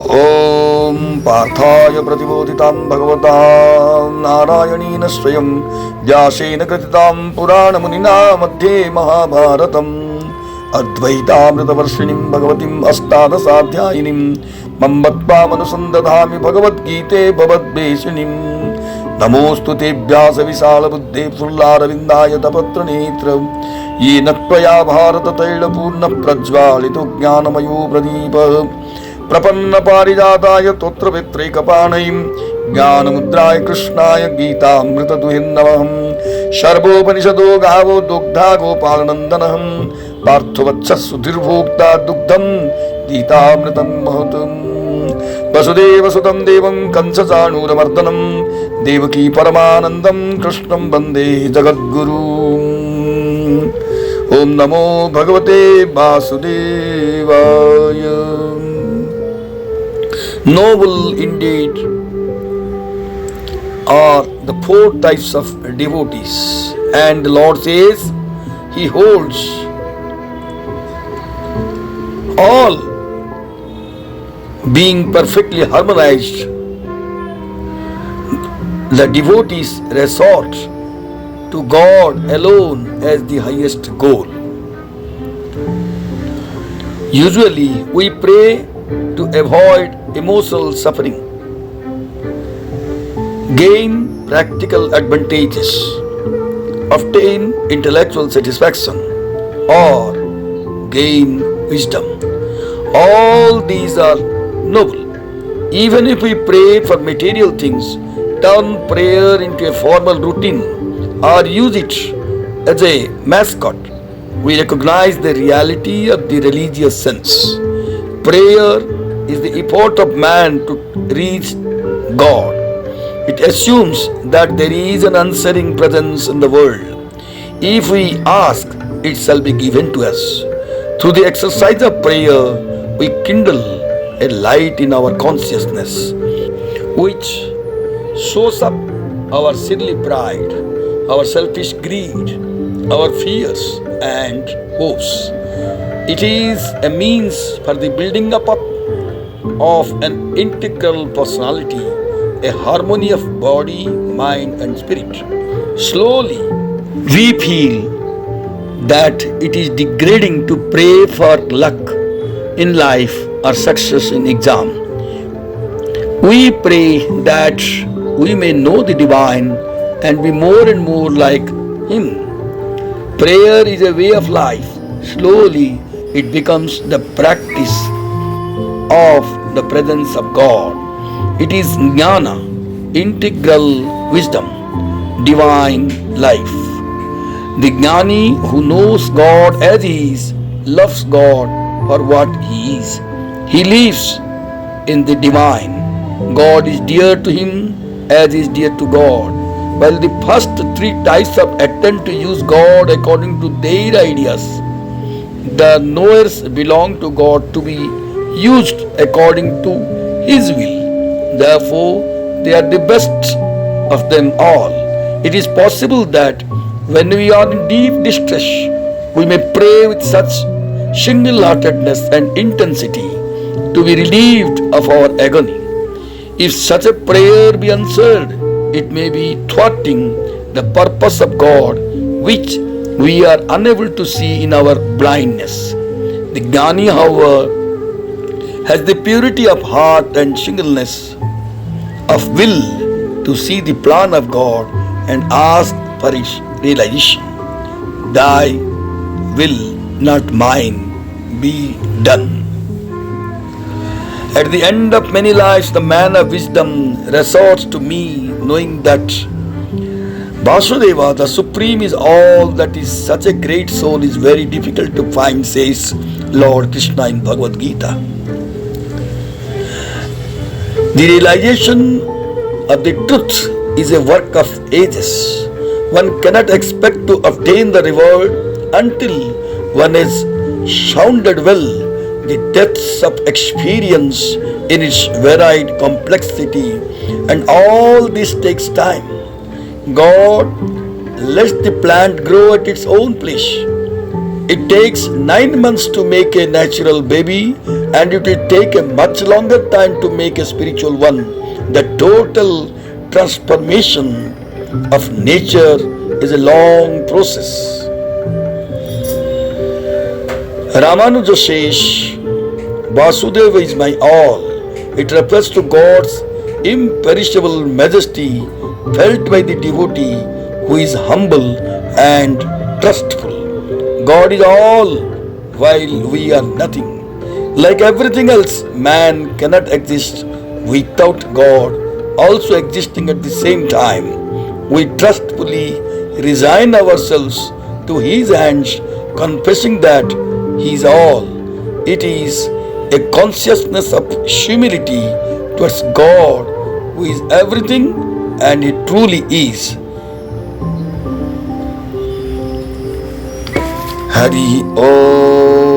ॐ पार्थाय प्रतिबोधितां भगवता नारायणेन स्वयं व्यासेन कृतितां पुराणमुनिना मध्ये महाभारतम् अद्वैतामृतवर्षिणीं भगवतीम् अष्टादशाध्यायिनीं मम्मत्पामनुसन्दधामि भगवद्गीते भवद्वेषिणीं नमोऽस्तु ते व्यासविशालबुद्धे फुल्लारविन्दाय तपत्रनेत्र येन त्वया भारततैलपूर्णप्रज्वालितो ज्ञानमयो प्रदीपः प्रपन्न पारिजाताय तोत्रवेत्रैकपाणिं ज्ञानमुद्राय कृष्णाय गीतामृतदुहिं नमः। सर्वोपनिषदो गावो दुग्धा गोपालनन्दनः पार्थवत्सः सुधीर्भोक्ता दुग्धं गीतामृतं महतम्। वसुदेवसुतं देवं कंसचाणूरमर्दनं देवकी परमानन्दं कृष्णं वन्दे जगद्गुरुम्। ॐ नमो भगवते वासुदेवाय। Noble indeed are the four types of devotees, and the Lord says He holds all being perfectly harmonized. The devotees resort to God alone as the highest goal. Usually we pray to avoid emotional suffering, gain practical advantages, obtain intellectual satisfaction, or gain wisdom. All these are noble. Even if we pray for material things, turn prayer into a formal routine, or use it as a mascot, we recognize the reality of the religious sense. Prayer is the effort of man to reach God. It assumes that there is an answering presence in the world. If we ask, it shall be given to us. Through the exercise of prayer, we kindle a light in our consciousness, which shows up our silly pride, our selfish greed, our fears and hopes. It is a means for the building up of an integral personality, a harmony of body, mind and spirit. Slowly, we feel that it is degrading to pray for luck in life or success in exam. We pray that we may know the divine and be more and more like Him. Prayer is a way of life. Slowly, it becomes the practice of the presence of God. It is jnana, integral wisdom, divine life. The jnani who knows God as He is, loves God for what He is. He lives in the divine. God is dear to him as is dear to God. While the first three types of attempt to use God according to their ideas, the knowers belong to God to be used according to His will. Therefore, they are the best of them all. It is possible that when we are in deep distress, we may pray with such single-heartedness and intensity to be relieved of our agony. If such a prayer be answered, it may be thwarting the purpose of God, which we are unable to see in our blindness. The Jnani, however, has the purity of heart and singleness of will to see the plan of God and ask for its realization. Thy will, not mine, be done. At the end of many lives, the man of wisdom resorts to me, knowing that Vasudeva, the Supreme, is all that is such a great soul is very difficult to find, says Lord Krishna in Bhagavad Gita. The realization of the truth is a work of ages. One cannot expect to obtain the reward until one has sounded well the depths of experience in its varied complexity, and all this takes time. God lets the plant grow at its own place. It takes 9 months to make a natural baby and it will take a much longer time to make a spiritual one. The total transformation of nature is a long process. Ramanuja says, Vasudeva is my all. It refers to God's imperishable majesty felt by the devotee who is humble and trustful. God is all while we are nothing. Like everything else, man cannot exist without God also existing at the same time. We trustfully resign ourselves to His hands, confessing that He is all. It is a consciousness of humility towards God who is everything, and He truly is. Hari Om.